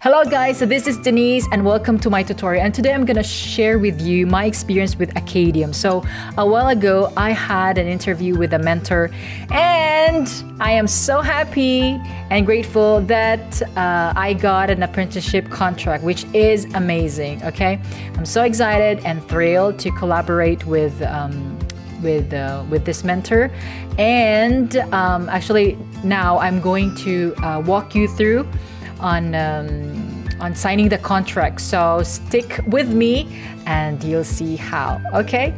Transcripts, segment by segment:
Hello guys, so this is Denise and welcome to my tutorial, and today I'm gonna share with you my experience with Acadium. So a while ago I had an interview with a mentor and I am so happy and grateful that I got an apprenticeship contract, which is amazing. Okay, I'm so excited and thrilled to collaborate with this mentor, and actually now I'm going to walk you through on signing the contract. So stick with me and you'll see how. Okay,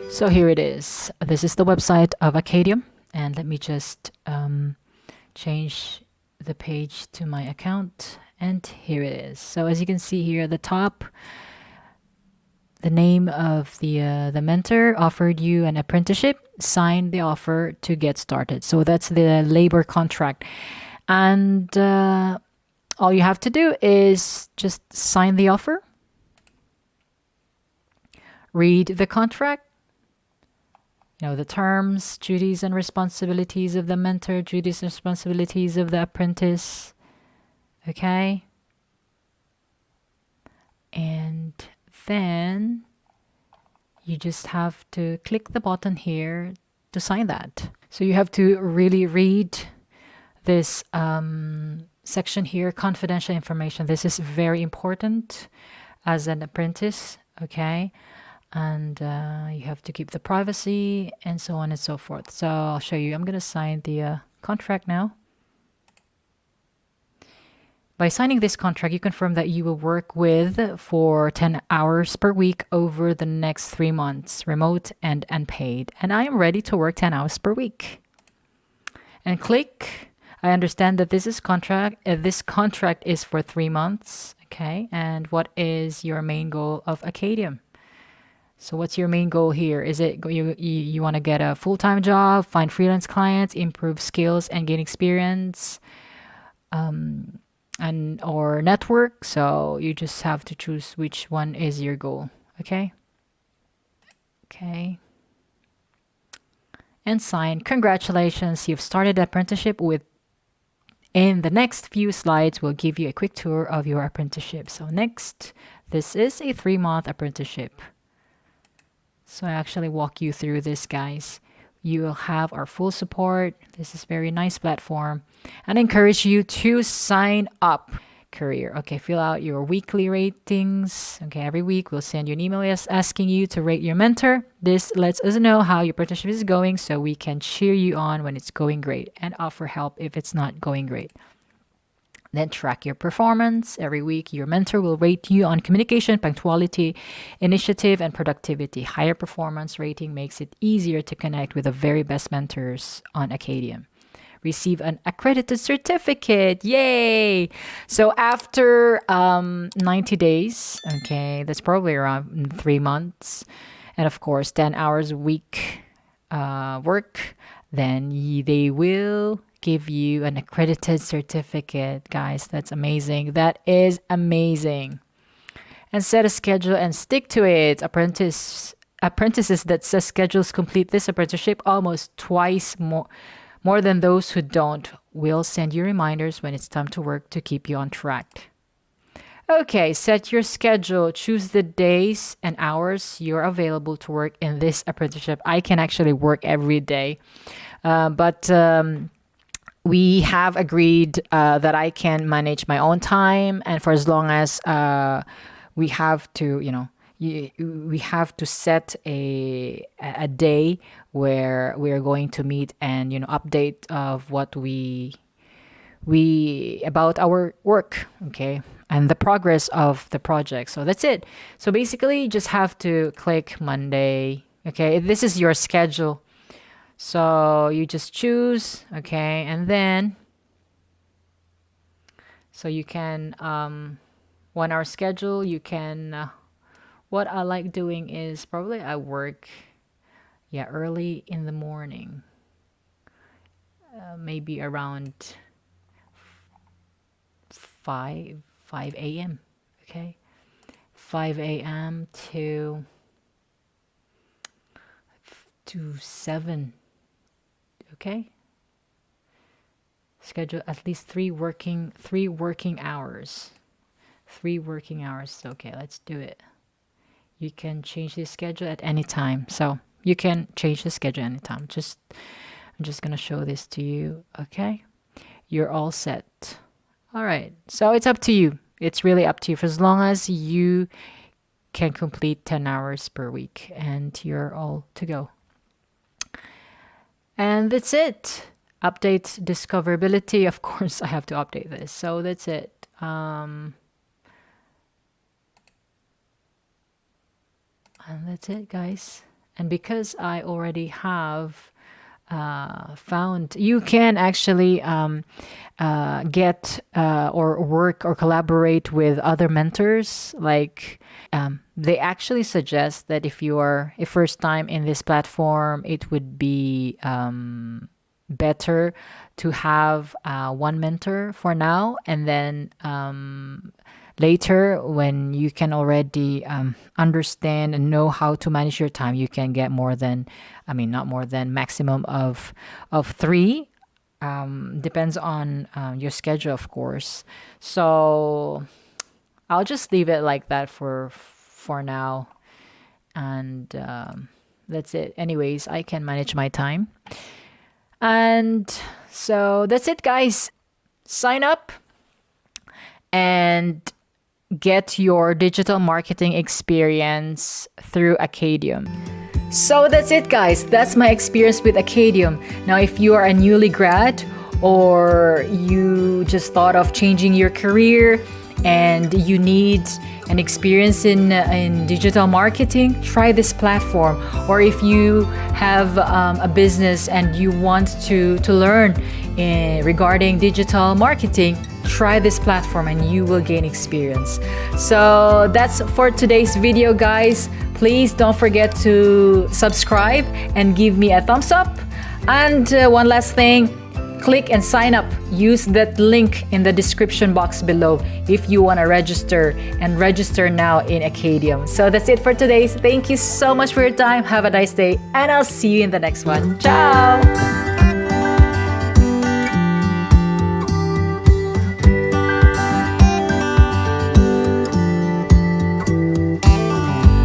so here it is. This is the website of Acadium, and let me just change the page to my account, and here it is. So as you can see here at the top, the name of the mentor offered you an apprenticeship, sign the offer to get started. So that's the labor contract. And all you have to do is just sign the offer, read the contract, the terms, duties and responsibilities of the mentor, duties and responsibilities of the apprentice. Okay. And then you just have to click the button here to sign that. So you have to really read this section here, confidential information. This is very important as an apprentice, okay? And you have to keep the privacy and so on and so forth. So I'll show you. I'm going to sign the contract now. By signing this contract, you confirm that you will work with for 10 hours per week over the next 3 months, remote and unpaid. And I am ready to work 10 hours per week. And click. I understand that this contract is for 3 months. Okay. And what is your main goal of Acadium? So what's your main goal here? Is it you want to get a full-time job, find freelance clients, improve skills and gain experience, or network? So you just have to choose which one is your goal. Okay. Okay. And sign. Congratulations, you've started apprenticeship with. In the next few slides, we'll give you a quick tour of your apprenticeship. So next, this is a 3-month apprenticeship. So I actually walk you through this, guys. You will have our full support. This is a very nice platform. And I encourage you to sign up. Career. Okay, fill out your weekly ratings. Okay, every week we'll send you an email asking you to rate your mentor. This lets us know how your apprenticeship is going so we can cheer you on when it's going great and offer help if it's not going great. Then track your performance. Every week, your mentor will rate you on communication, punctuality, initiative, and productivity. Higher performance rating makes it easier to connect with the very best mentors on Acadium. Receive an accredited certificate. Yay! So after 90 days, okay, that's probably around 3 months, and of course 10 hours a week work, then they will give you an accredited certificate. Guys, that's amazing. That is amazing. And set a schedule and stick to it. Apprentices that set schedules complete this apprenticeship almost twice more than those who don't. Will send you reminders when it's time to work to keep you on track. Okay, set your schedule. Choose the days and hours you're available to work in this apprenticeship. I can actually work every day, but we have agreed that I can manage my own time, and for as long as we have to, we have to set a day where we are going to meet and update of what we about our work, okay, and the progress of the project. So that's it. So basically you just have to click Monday. Okay, this is your schedule, so you just choose, okay, and then so you can 1 hour schedule. You can what I like doing is probably I work early in the morning, maybe around 5 a.m. Okay, 5 a.m. to 7. Okay, schedule at least three working hours. 3 working hours. Okay, let's do it. You can change the schedule at any time. So you can change the schedule anytime. I'm just gonna show this to you. Okay, you're all set. All right. So it's up to you. It's really up to you. For as long as you can complete 10 hours per week, and you're all to go. And that's it. Update discoverability. Of course, I have to update this. So that's it. And that's it, guys. And because I already have found, you can actually get or work or collaborate with other mentors. Like they actually suggest that if you are a first time in this platform, it would be better to have one mentor for now, and then later, when you can already understand and know how to manage your time, you can get more than, not more than, maximum of 3. Depends on your schedule, of course. So I'll just leave it like that for now, and that's it. Anyways, I can manage my time, and so that's it, guys. Sign up and get your digital marketing experience through Acadium. So that's it, guys. That's my experience with Acadium. Now, if you are a newly grad or you just thought of changing your career and you need an experience in digital marketing, try this platform. Or if you have a business and you want to learn regarding digital marketing, try this platform and you will gain experience. So that's for today's video, guys. Please don't forget to subscribe and give me a thumbs up. And one last thing, click and sign up. Use that link in the description box below if you want to register, and register now in Acadium. So that's it for today. Thank you so much for your time. Have a nice day, and I'll see you in the next one. Ciao!